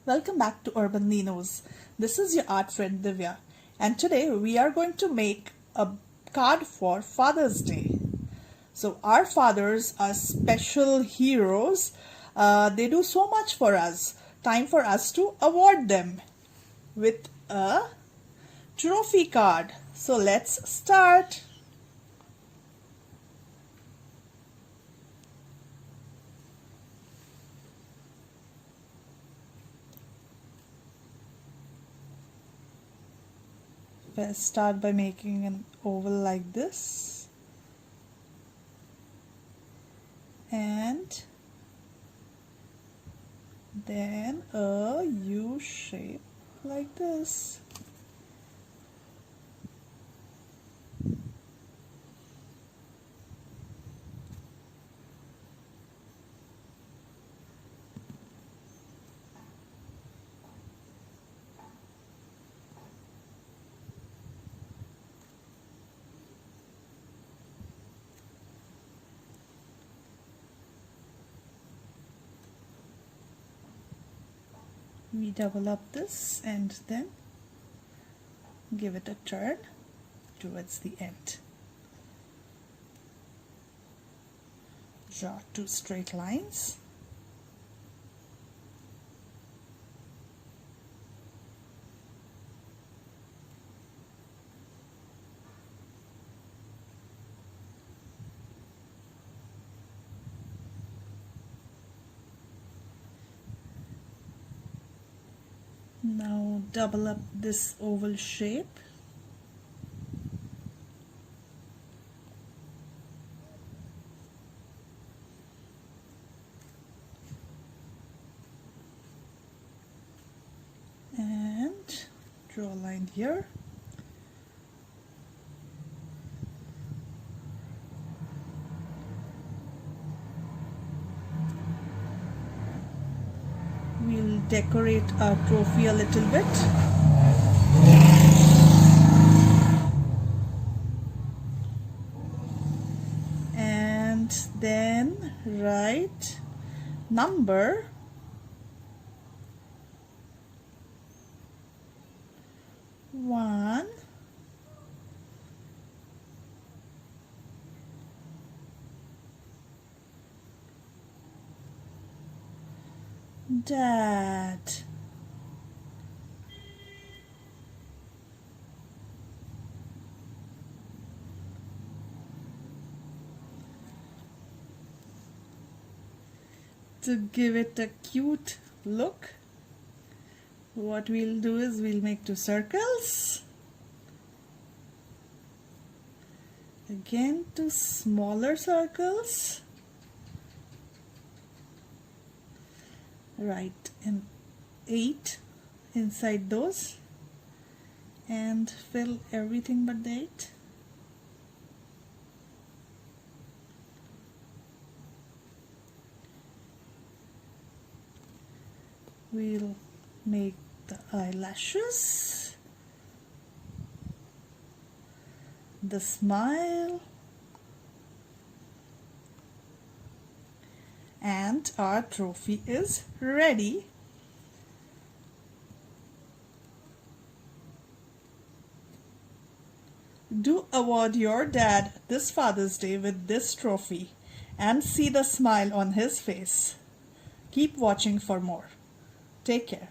Welcome back to Urban Ninos. This is your art friend Divya, and today we are going to make a card for Father's Day. So, our fathers are special heroes. They do so much for us. Time for us to award them with a trophy card. So, let's start. Let's start by making an oval like this and then a U shape like this. We double up this and then give it a turn towards the end. Draw two straight lines. Now double up this oval shape. And draw a line here. We'll decorate our trophy a little bit. And then write number 1, Dad. To give it a cute look, what we'll do is we'll make two circles. Again, two smaller circles. Write an 8 inside those and fill everything but the 8. We'll make the eyelashes, the smile, and our trophy is ready. Do award your dad this Father's Day with this trophy and see the smile on his face. Keep watching for more. Take care.